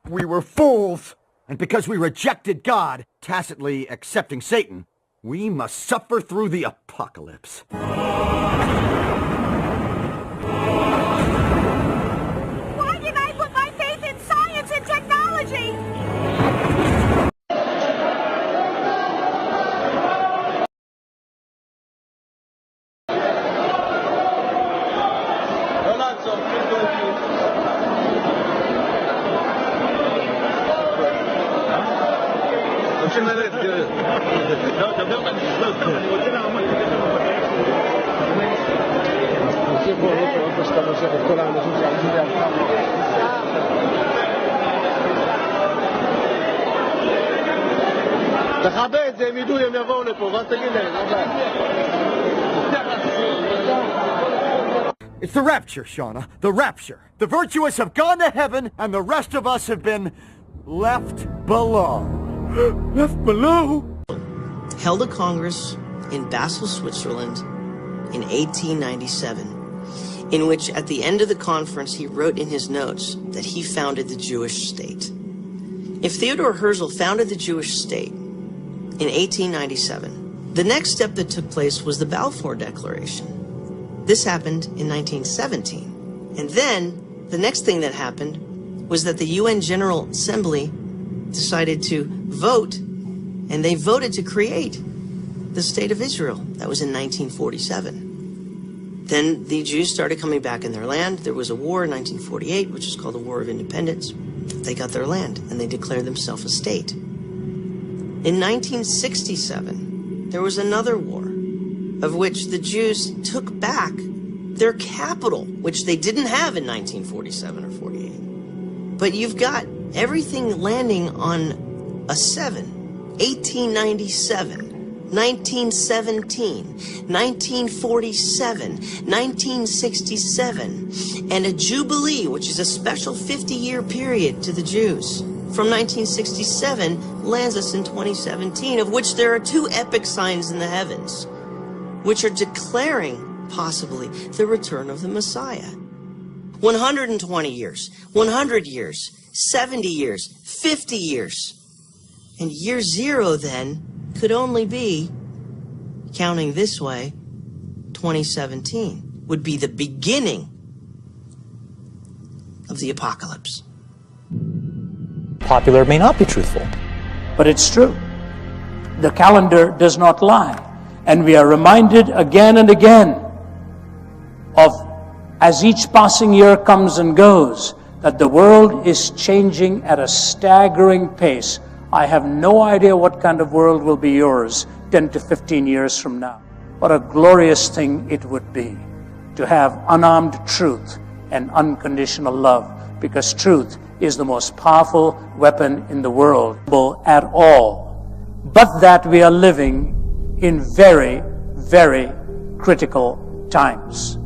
We were fools! And because we rejected God, tacitly accepting Satan, we must suffer through the apocalypse. Why did I put my faith in science and technology? It's the rapture, Shauna. The rapture. The virtuous have gone to heaven, and the rest of us have been left below. Left below? Held a Congress in Basel, Switzerland in 1897, in which at the end of the conference he wrote in his notes that he founded the Jewish state. If Theodor Herzl founded the Jewish state in 1897, the next step that took place was the Balfour Declaration. This happened in 1917. And then the next thing that happened was that the UN General Assembly decided to vote, and they voted to create the State of Israel. That was in 1947. Then the Jews started coming back in their land. There was a war in 1948, which is called the War of Independence. They got their land, and they declared themselves a state. In 1967, there was another war, of which the Jews took back their capital, which they didn't have in 1947 or 48. But you've got everything landing on a 7. 1897, 1917, 1947, 1967, and a Jubilee, which is a special 50-year period to the Jews. From 1967 lands us in 2017, of which there are 2 epic signs in the heavens, which are declaring, possibly, the return of the Messiah. 120 years, 100 years, 70 years, 50 years. And year 0, then, could only be, counting this way, 2017, would be the beginning of the apocalypse. Popular may not be truthful. But it's true. The calendar does not lie. And we are reminded again and again of, as each passing year comes and goes, that the world is changing at a staggering pace. I have no idea what kind of world will be yours 10 to 15 years from now. What a glorious thing it would be to have unarmed truth and unconditional love, because truth is the most powerful weapon in the world at all. But that we are living in very, very critical times.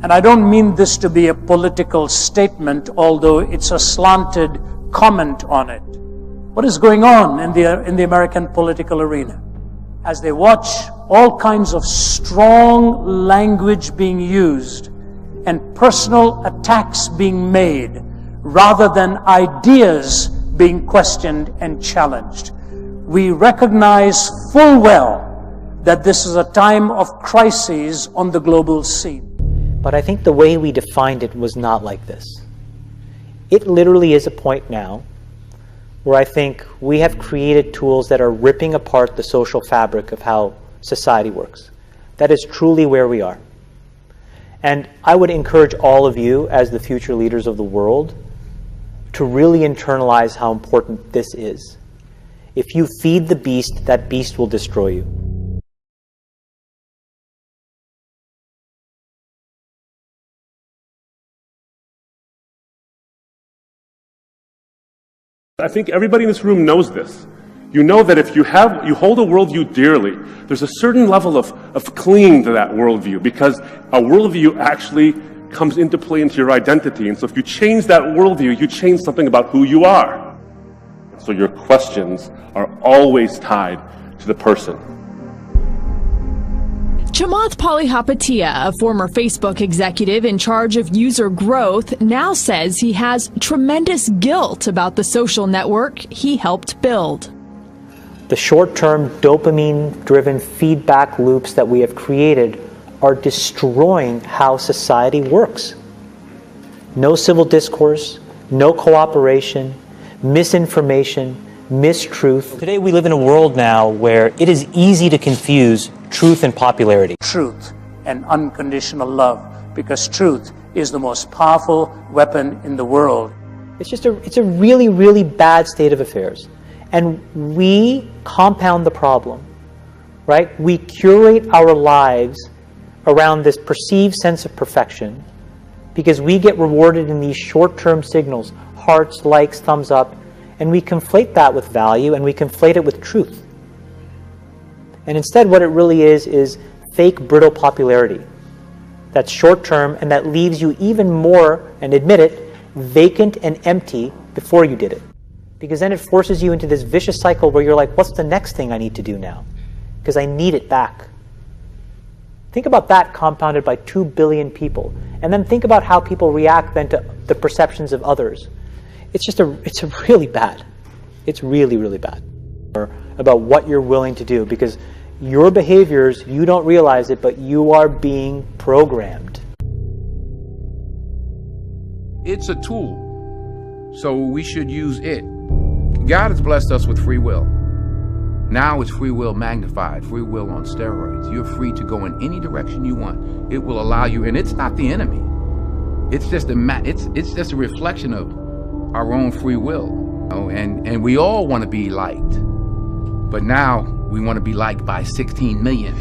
And I don't mean this to be a political statement, although it's a slanted comment on it. What is going on in the American political arena? As they watch all kinds of strong language being used and personal attacks being made, rather than ideas being questioned and challenged, we recognize full well that this is a time of crises on the global scene. But I think the way we defined it was not like this. It literally is a point now where I think we have created tools that are ripping apart the social fabric of how society works. That is truly where we are. And I would encourage all of you, as the future leaders of the world, to really internalize how important this is. If you feed the beast, that beast will destroy you. I think everybody in this room knows this. You know that if you hold a worldview dearly, there's a certain level of clinging to that worldview, because a worldview actually comes into play into your identity. And so if you change that worldview, you change something about who you are. So your questions are always tied to the person. Chamath Palihapitiya, a former Facebook executive in charge of user growth, now says he has tremendous guilt about the social network he helped build. The short-term dopamine-driven feedback loops that we have created are destroying how society works. No civil discourse, no cooperation, misinformation, mistruth. Today we live in a world now where it is easy to confuse truth and popularity. Truth and unconditional love, because truth is the most powerful weapon in the world. It's a really, really bad state of affairs. And we compound the problem, right? We curate our lives around this perceived sense of perfection because we get rewarded in these short-term signals, hearts, likes, thumbs up, and we conflate that with value and we conflate it with truth. And instead what it really is fake brittle popularity that's short-term and that leaves you even more, and admit it, vacant and empty before you did it. Because then it forces you into this vicious cycle where you're like, what's the next thing I need to do now? Because I need it back. Think about that compounded by 2 billion people. And then think about how people react then to the perceptions of others. It's really bad. It's really, really bad. About what you're willing to do. Because your behaviors, you don't realize it, but you are being programmed. It's a tool, so we should use it. God has blessed us with free will. Now it's free will magnified, free will on steroids. You're free to go in any direction you want. It will allow you, and it's not the enemy. It's just a reflection of our own free will. You know? And we all want to be liked, but now we want to be liked by 16 million.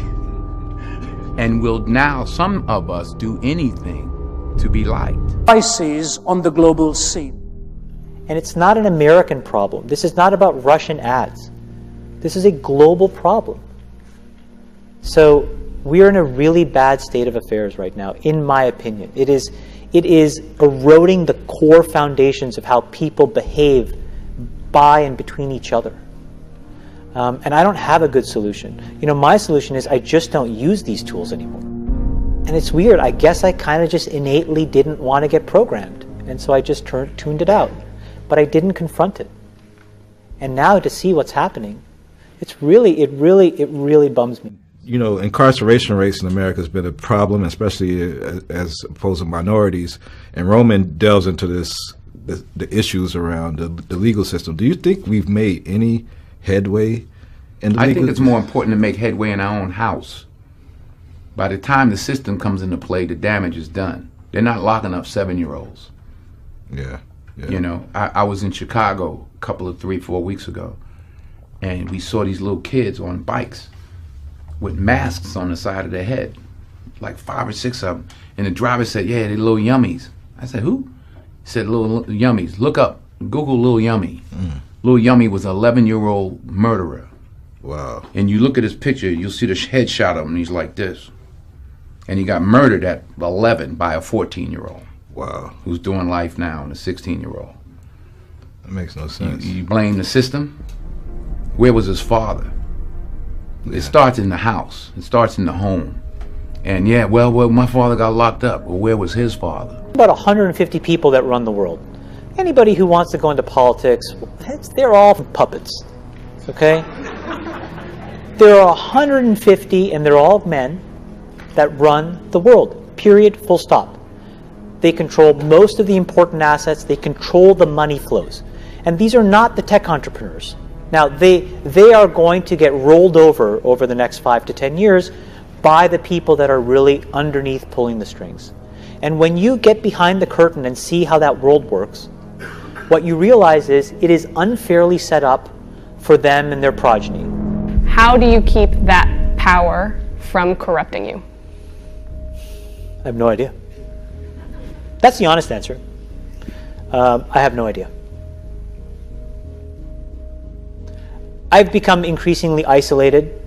And will now some of us do anything to be liked? Crises on the global scene. And it's not an American problem. This is not about Russian ads. This is a global problem. So we are in a really bad state of affairs right now, in my opinion. It is eroding the core foundations of how people behave by and between each other. And I don't have a good solution. You know, my solution is I just don't use these tools anymore. And it's weird. I guess I kind of just innately didn't want to get programmed. And so I just tuned it out. But I didn't confront it. And now to see what's happening, it really bums me. You know, incarceration rates in America has been a problem, especially as opposed to minorities. And Roman delves into the issues around the legal system. Do you think we've made any headway in the I think it's more important to make headway in our own house. By the time the system comes into play, the damage is done. They're not locking up 7-year-olds. Yeah. You know, I was in Chicago a couple of 3-4 weeks ago, and we saw these little kids on bikes with masks on the side of their head, like 5 or 6 of them. And the driver said, yeah, they're little yummies. I said, who? He said, little yummies. Look up, Google Lil Yummy. Lil Yummy was an 11-year-old murderer. Wow. And you look at his picture, you'll see the headshot of him, and he's like this. And he got murdered at 11 by a 14-year-old. Wow. Who's doing life now, and a 16-year-old. That makes no sense. You blame the system? Where was his father? Yeah. It starts in the house. It starts in the home. And yeah, well, my father got locked up. Well, where was his father? About 150 people that run the world. Anybody who wants to go into politics, they're all puppets, okay? There are 150, and they're all men, that run the world, period, full stop. They control most of the important assets. They control the money flows. And these are not the tech entrepreneurs. Now, they are going to get rolled over the next 5 to 10 years by the people that are really underneath pulling the strings. And when you get behind the curtain and see how that world works, what you realize is it is unfairly set up for them and their progeny. How do you keep that power from corrupting you? I have no idea. That's the honest answer. I have no idea. I've become increasingly isolated.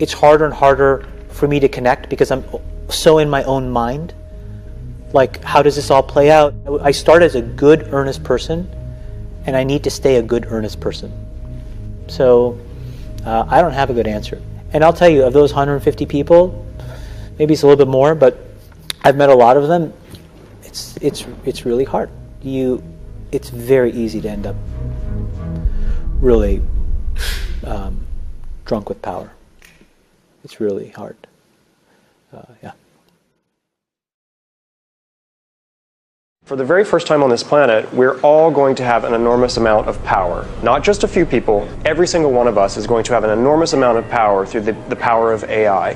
It's harder and harder for me to connect because I'm so in my own mind. Like, how does this all play out? I start as a good, earnest person, and I need to stay a good, earnest person. So I don't have a good answer. And I'll tell you, of those 150 people, maybe it's a little bit more, but I've met a lot of them. It's really hard. It's very easy to end up really drunk with power. It's really hard. Yeah. For the very first time on this planet, we're all going to have an enormous amount of power. Not just a few people, every single one of us is going to have an enormous amount of power through the power of AI.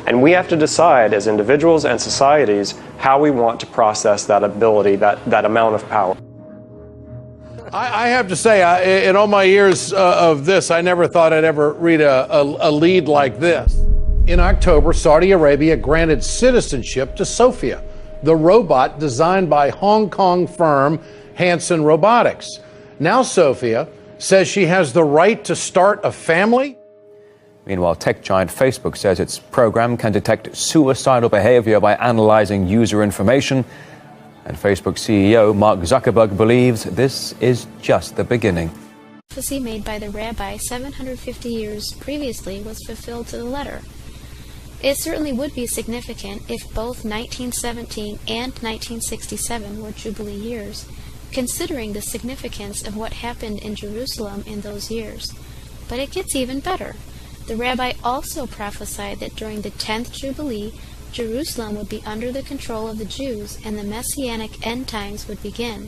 And we have to decide as individuals and societies how we want to process that ability, that amount of power. I have to say, in all my years of this, I never thought I'd ever read a lead like this. In October, Saudi Arabia granted citizenship to Sophia, the robot designed by Hong Kong firm Hanson Robotics. Now Sophia says she has the right to start a family. Meanwhile, tech giant Facebook says its program can detect suicidal behavior by analyzing user information. And Facebook CEO Mark Zuckerberg believes this is just the beginning. Prophecy made by the rabbi 750 years previously was fulfilled to the letter. It certainly would be significant if both 1917 and 1967 were Jubilee years, considering the significance of what happened in Jerusalem in those years. But it gets even better. The rabbi also prophesied that during the 10th Jubilee, Jerusalem would be under the control of the Jews and the Messianic end times would begin.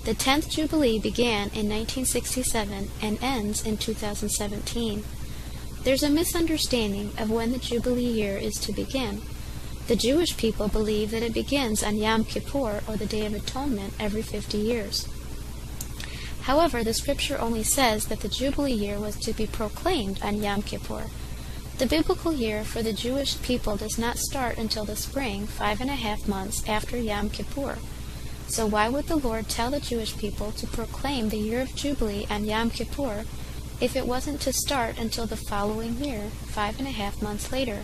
The 10th Jubilee began in 1967 and ends in 2017. There's a misunderstanding of when the Jubilee year is to begin. The Jewish people believe that it begins on Yom Kippur, or the Day of Atonement, every 50 years. However, the scripture only says that the Jubilee year was to be proclaimed on Yom Kippur. The biblical year for the Jewish people does not start until the spring, 5.5 months after Yom Kippur. So why would the Lord tell the Jewish people to proclaim the year of Jubilee on Yom Kippur if it wasn't to start until the following year, 5.5 months later?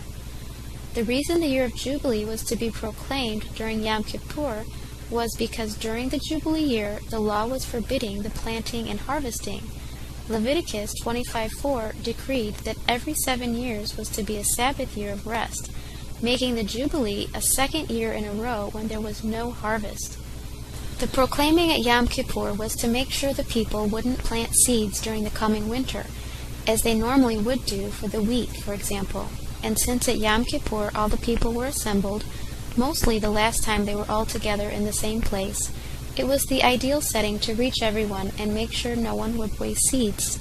The reason the year of Jubilee was to be proclaimed during Yom Kippur was because during the Jubilee year the law was forbidding the planting and harvesting. Leviticus 25:4 decreed that every 7 years was to be a Sabbath year of rest, making the Jubilee a second year in a row when there was no harvest. The proclaiming at Yom Kippur was to make sure the people wouldn't plant seeds during the coming winter, as they normally would do for the wheat, for example. And since at Yom Kippur all the people were assembled, mostly the last time they were all together in the same place, it was the ideal setting to reach everyone and make sure no one would waste seeds.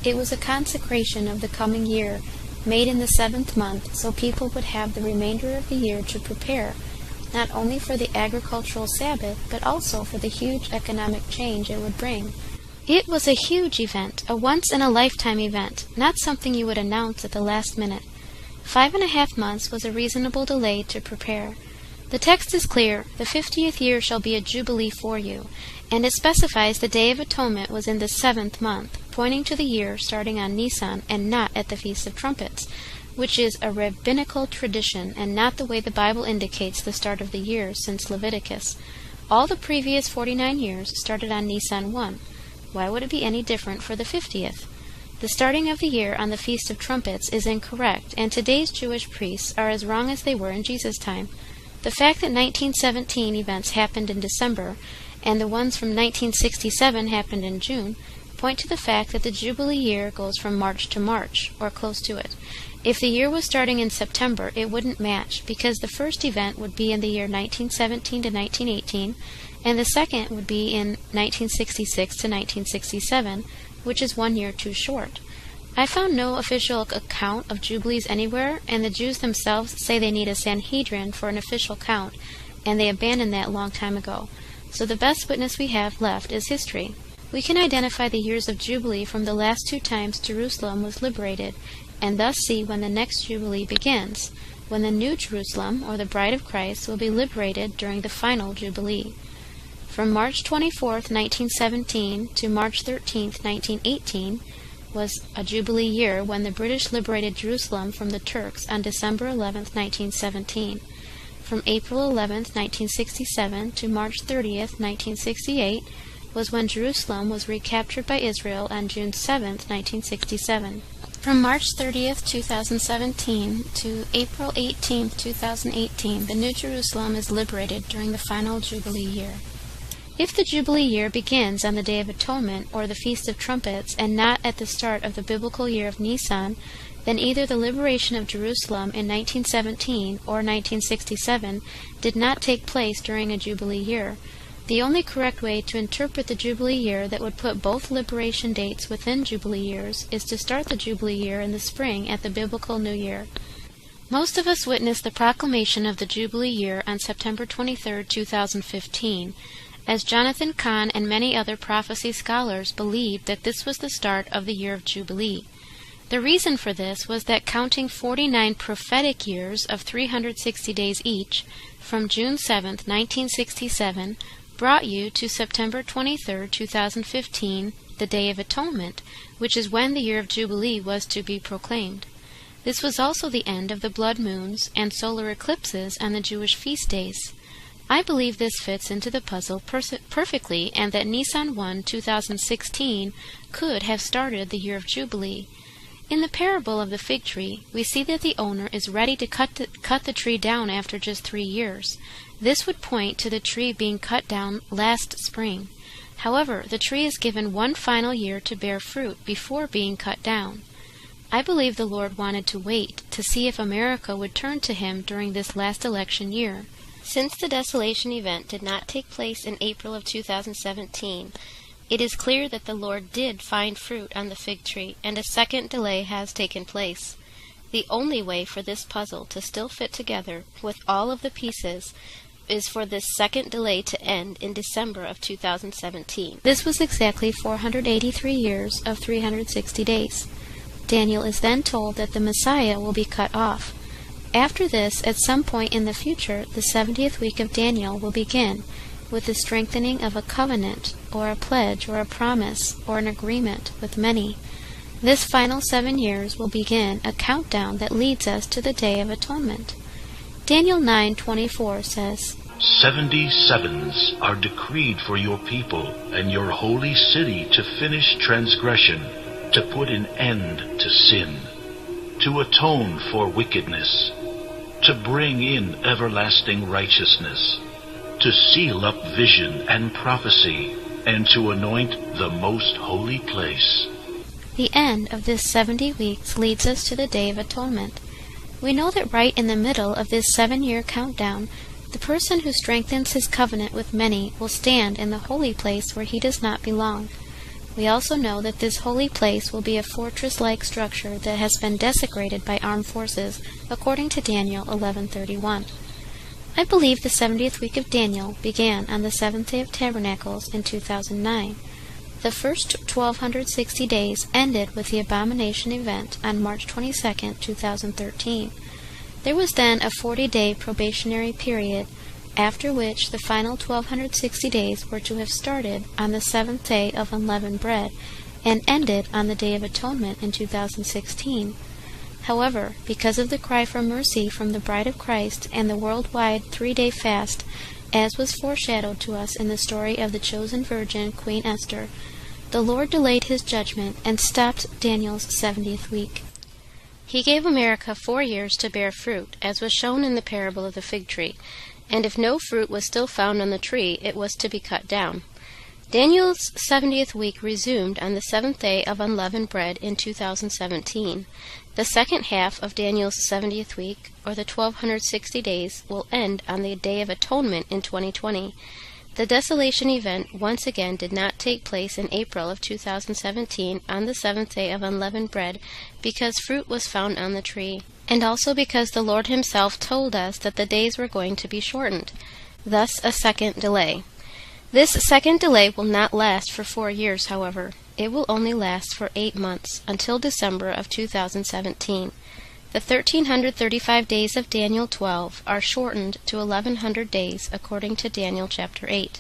It was a consecration of the coming year, made in the 7th month, so people would have the remainder of the year to prepare, not only for the agricultural Sabbath, but also for the huge economic change it would bring. It was a huge event, a once-in-a-lifetime event, not something you would announce at the last minute. 5.5 months was a reasonable delay to prepare. The text is clear, the 50th year shall be a jubilee for you, and it specifies the Day of Atonement was in the 7th month, pointing to the year starting on Nisan and not at the Feast of Trumpets, which is a rabbinical tradition and not the way the Bible indicates the start of the year since Leviticus. All the previous 49 years started on Nisan 1. Why would it be any different for the 50th? The starting of the year on the Feast of Trumpets is incorrect, and today's Jewish priests are as wrong as they were in Jesus' time. The fact that 1917 events happened in December, and the ones from 1967 happened in June, point to the fact that the Jubilee year goes from March to March, or close to it. If the year was starting in September, it wouldn't match, because the first event would be in the year 1917 to 1918, and the second would be in 1966 to 1967, which is 1 year too short. I found no official account of Jubilees anywhere, and the Jews themselves say they need a Sanhedrin for an official count, and they abandoned that long time ago. So the best witness we have left is history. We can identify the years of Jubilee from the last 2 times Jerusalem was liberated, and thus see when the next Jubilee begins, when the New Jerusalem, or the Bride of Christ, will be liberated during the final Jubilee. From March 24th, 1917 to March 13th, 1918 was a Jubilee year when the British liberated Jerusalem from the Turks on December 11th, 1917. From April 11th, 1967 to March 30th, 1968 was when Jerusalem was recaptured by Israel on June 7th, 1967. From March 30th, 2017 to April 18th, 2018, the New Jerusalem is liberated during the final Jubilee year. If the Jubilee year begins on the Day of Atonement or the Feast of Trumpets and not at the start of the biblical year of Nisan, then either the liberation of Jerusalem in 1917 or 1967 did not take place during a Jubilee year. The only correct way to interpret the Jubilee year that would put both liberation dates within Jubilee years is to start the Jubilee year in the spring at the biblical New Year. Most of us witnessed the proclamation of the Jubilee year on September 23, 2015, as Jonathan Cahn and many other prophecy scholars believed that this was the start of the year of Jubilee. The reason for this was that counting 49 prophetic years of 360 days each, from June 7, 1967, brought you to September 23, 2015, the Day of Atonement, which is when the year of Jubilee was to be proclaimed. This was also the end of the blood moons and solar eclipses on the Jewish feast days. I believe this fits into the puzzle perfectly, and that Nisan 1, 2016 could have started the year of Jubilee. In the parable of the fig tree, we see that the owner is ready to cut the tree down after just 3 years. This would point to the tree being cut down last spring. However, the tree is given one final year to bear fruit before being cut down. I believe the Lord wanted to wait to see if America would turn to Him during this last election year. Since the desolation event did not take place in April of 2017, it is clear that the Lord did find fruit on the fig tree, and a second delay has taken place. The only way for this puzzle to still fit together with all of the pieces is for this second delay to end in December of 2017. This was exactly 483 years of 360 days. Daniel is then told that the Messiah will be cut off. After this, at some point in the future, the 70th week of Daniel will begin with the strengthening of a covenant, or a pledge, or a promise, or an agreement with many. This final 7 years will begin a countdown that leads us to the Day of Atonement. Daniel 9:24 says, 70 sevens are decreed for your people and your holy city to finish transgression, to put an end to sin, to atone for wickedness, to bring in everlasting righteousness, to seal up vision and prophecy, and to anoint the most holy place. The end of this 70 weeks leads us to the Day of Atonement. We know that right in the middle of this 7-year countdown, the person who strengthens his covenant with many will stand in the holy place where he does not belong. We also know that this holy place will be a fortress-like structure that has been desecrated by armed forces, according to Daniel 11:31. I believe the 70th week of Daniel began on the 7th day of Tabernacles in 2009. The first 1260 days ended with the abomination event on March 22, 2013. There was then a 40-day probationary period, after which the final 1260 days were to have started on the 7th day of unleavened bread and ended on the Day of Atonement in 2016. However, because of the cry for mercy from the Bride of Christ and the worldwide 3-day fast, as was foreshadowed to us in the story of the chosen virgin, Queen Esther, the Lord delayed His judgment and stopped Daniel's 70th week. He gave America 4 years to bear fruit, as was shown in the parable of the fig tree, and if no fruit was still found on the tree, it was to be cut down. Daniel's 70th week resumed on the 7th day of unleavened bread in 2017. The second half of Daniel's 70th week, or the 1260 days, will end on the Day of Atonement in 2020. The desolation event once again did not take place in April of 2017 on the 7th day of unleavened bread because fruit was found on the tree, and also because the Lord Himself told us that the days were going to be shortened, thus a second delay. This second delay will not last for 4 years, however. It will only last for 8 months, until December of 2017. The 1335 days of Daniel 12 are shortened to 1100 days, according to Daniel chapter 8.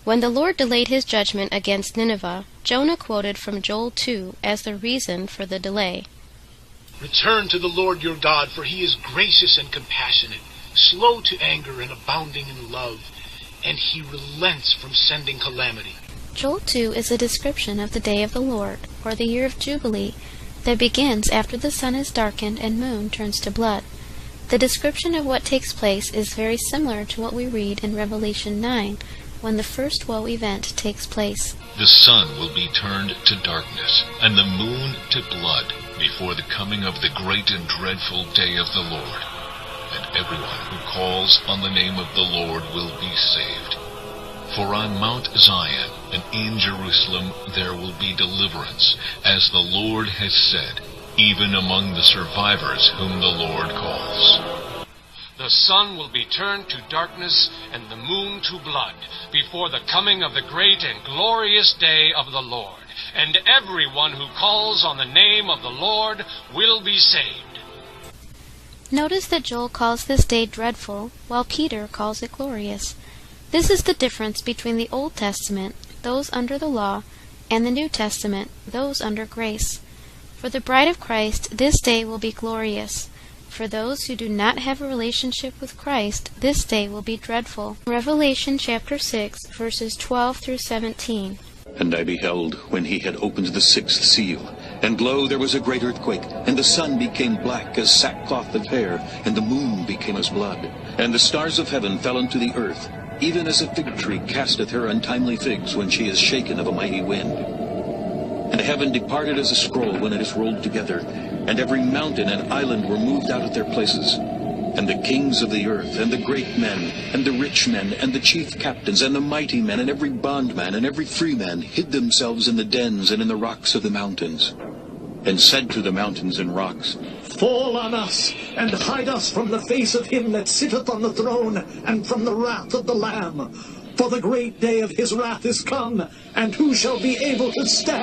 When the Lord delayed His judgment against Nineveh, Jonah quoted from Joel 2 as the reason for the delay. Return to the Lord your God, for He is gracious and compassionate, slow to anger and abounding in love, and He relents from sending calamity. Joel 2 is a description of the day of the Lord, or the year of Jubilee, that begins after the sun is darkened and moon turns to blood. The description of what takes place is very similar to what we read in Revelation 9, when the first woe event takes place. The sun will be turned to darkness, and the moon to blood, before the coming of the great and dreadful day of the Lord. And everyone who calls on the name of the Lord will be saved. For on Mount Zion and in Jerusalem there will be deliverance, as the Lord has said, even among the survivors whom the Lord calls. The sun will be turned to darkness and the moon to blood before the coming of the great and glorious day of the Lord. And everyone who calls on the name of the Lord will be saved. Notice that Joel calls this day dreadful, while Peter calls it glorious. This is the difference between the Old Testament, those under the law, and the New Testament, those under grace. For the bride of Christ, this day will be glorious. For those who do not have a relationship with Christ, this day will be dreadful. Revelation chapter 6, verses 12 through 17. And I beheld when he had opened the sixth seal, and lo, there was a great earthquake, and the sun became black as sackcloth of hair, and the moon became as blood, and the stars of heaven fell unto the earth, even as a fig tree casteth her untimely figs when she is shaken of a mighty wind. And heaven departed as a scroll when it is rolled together, and every mountain and island were moved out of their places. And the kings of the earth, and the great men, and the rich men, and the chief captains, and the mighty men, and every bondman, and every free man, hid themselves in the dens and in the rocks of the mountains, and said to the mountains and rocks, Fall on us, and hide us from the face of him that sitteth on the throne, and from the wrath of the Lamb. For the great day of his wrath is come, and who shall be able to stand?